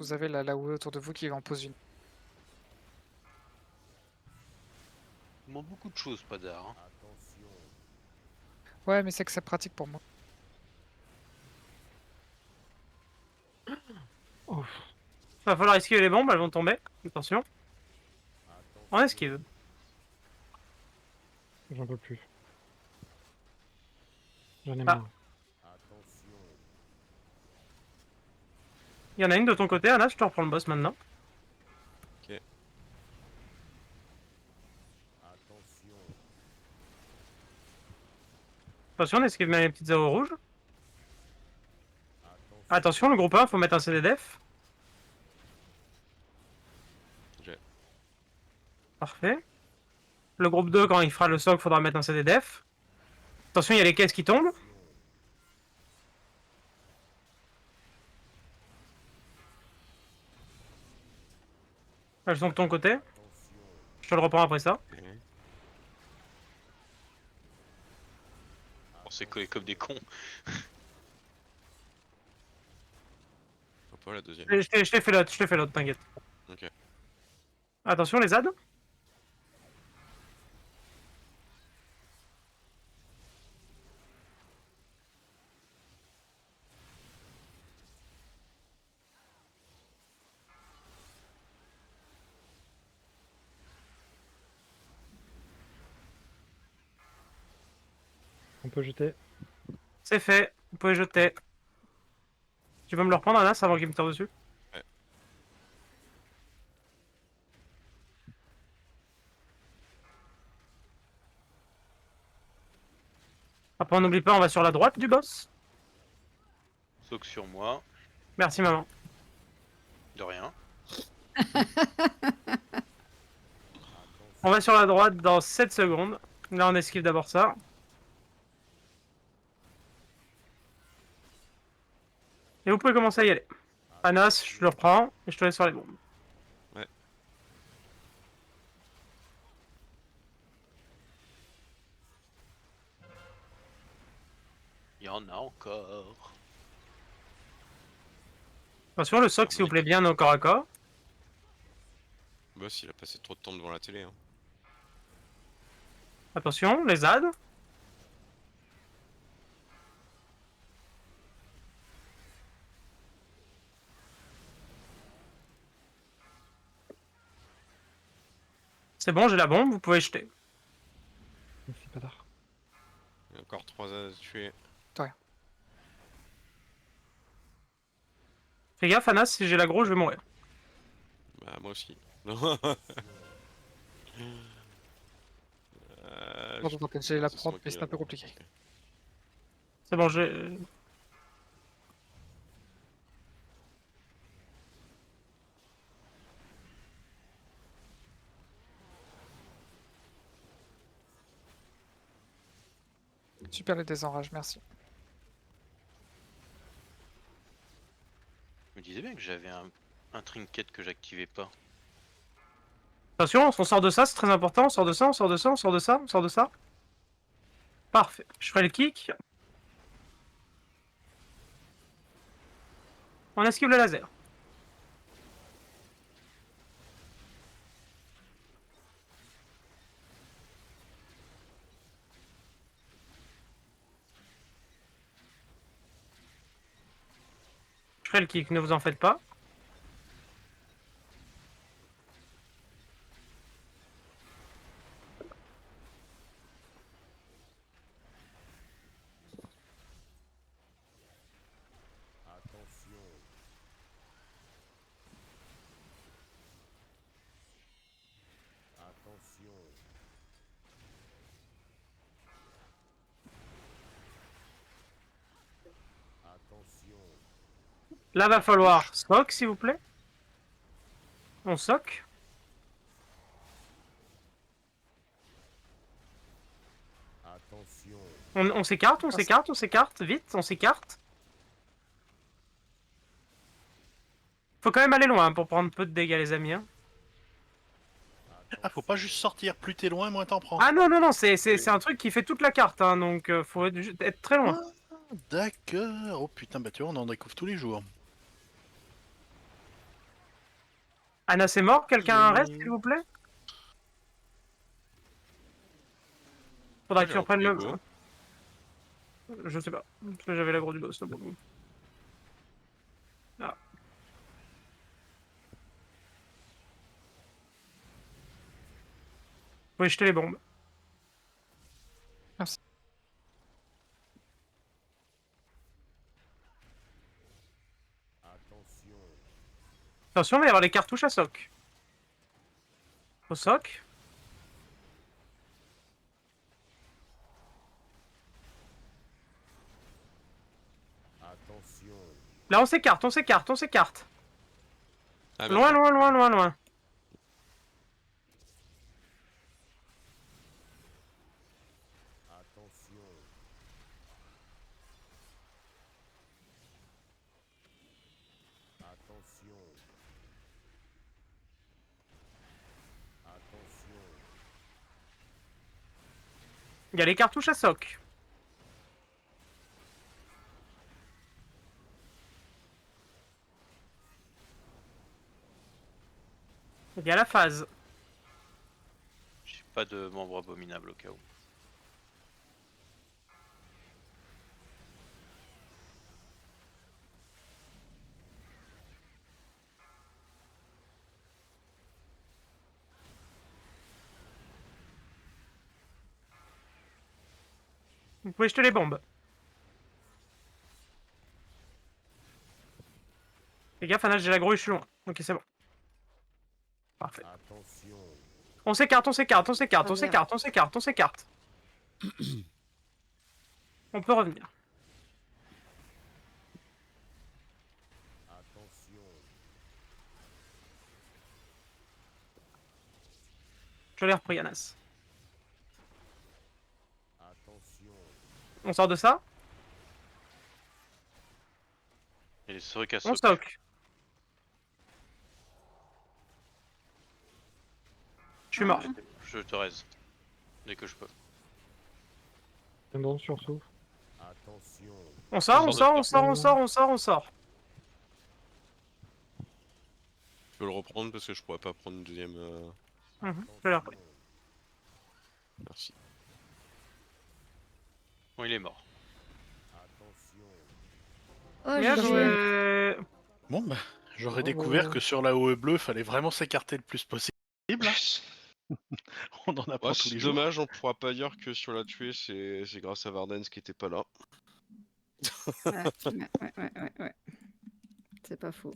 Vous avez la Laoue autour de vous qui en pose une. Il manque beaucoup de choses, pas d'art. Hein. Ouais, mais c'est que c'est pratique pour moi. Ouf. Va falloir esquiver les bombes, elles vont tomber. Attention. On esquive. J'en peux plus. J'en ai Ah. marre. Il y en a une de ton côté, Anna, je te reprends le boss maintenant. Ok. Attention, on esquive bien les petites arrows rouges. Attention, le groupe 1, faut mettre un CD-def. J'ai. Parfait. Le groupe 2, quand il fera le soc, faudra mettre un CD-def. Attention, il y a les caisses qui tombent. Elles sont de ton côté. Je te le reprends après ça. Ok. On s'est collé comme des cons. Faut pas la deuxième. Je t'ai fait l'autre, t'inquiète. Ok. Attention, les ZAD. On peut jeter. C'est fait. Vous pouvez jeter. Tu veux me le reprendre, Anna, avant qu'il me tire dessus? Ouais. Après, on n'oublie pas, on va sur la droite du boss. Sauf sur moi. Merci, maman. De rien. On va sur la droite dans 7 secondes. Là, on esquive d'abord ça. Et vous pouvez commencer à y aller. Anas, je le reprends et je te laisse sur les bombes. Ouais. Il y en a encore. Attention, le soc, s'il vous plaît, bien au corps à corps. Boss, il a passé trop de temps devant la télé. Hein. Attention, les ZAD. C'est bon, j'ai la bombe, vous pouvez jeter. Merci, Padar. Il y a encore 3 à tuer. Fais gaffe, Anas, si j'ai l'aggro, je vais mourir. Bah, moi aussi. Bon, Je- donc, j'allais la c'est prendre, moi qui mais ai c'est la un peu bombe. compliqué. Ok. C'est bon, j'ai... Super les désenrages, merci. Je me disais bien que j'avais un trinket que j'activais pas. Attention, on sort de ça, c'est très important. On sort de ça, on sort de ça, on sort de ça, on sort de ça. Parfait. Je ferai le kick. On esquive le laser. Je ferai le kick, ne vous en faites pas. Là, va falloir soc, s'il vous plaît. On soc. On s'écarte, on s'écarte, on s'écarte. Vite, on s'écarte. Faut quand même aller loin pour prendre peu de dégâts, les amis. Hein. Ah, faut pas juste sortir. Plus t'es loin, moins t'en prends. Ah non, non, non, c'est un truc qui fait toute la carte. Hein, donc, faut être très loin. D'accord. Oh putain, bah tu vois, on en découvre tous les jours. Anna, c'est mort. Quelqu'un Oui. reste, s'il vous plaît? Faudra que tu reprennes le. Hugo. Je sais pas. Parce que j'avais l'aggro du boss là pour le coup. Ah. Faut jeter les bombes. Merci. Attention, il va y avoir les cartouches à soc. Au soc. Là, on s'écarte, on s'écarte, on s'écarte. Ah, Loin, loin, loin, loin, loin. Il y a les cartouches à soc. Il y a la phase. J'ai pas de membre abominable au cas où. Vous pouvez jeter les bombes. Fais gaffe, Anna, j'ai l'aggro et je suis loin. Ok, c'est bon. Parfait. On s'écarte, on s'écarte, on s'écarte, on s'écarte, on s'écarte, on s'écarte. On peut revenir. Je l'ai repris, Anas. On sort de ça. Et les trucs à On soc. stock. Je suis mort. Je te raise. Dès que je peux. Tendon surtout. On sort, on On sort, sort on sort, on sort, on sort, on sort. Je peux le reprendre parce que je pourrais pas prendre une deuxième. Je l'ai repris. Merci. Bon, il est mort. Oh, Bien GG. joué. Bon, bah, j'aurais Bravo. découvert que sur la OE bleue, fallait vraiment s'écarter le plus possible. On en apprend Ouais, tous c'est les jours. dommage, on pourra pas dire que sur la tuer, c'est grâce à Vardens qui était pas là. Ouais. C'est pas faux.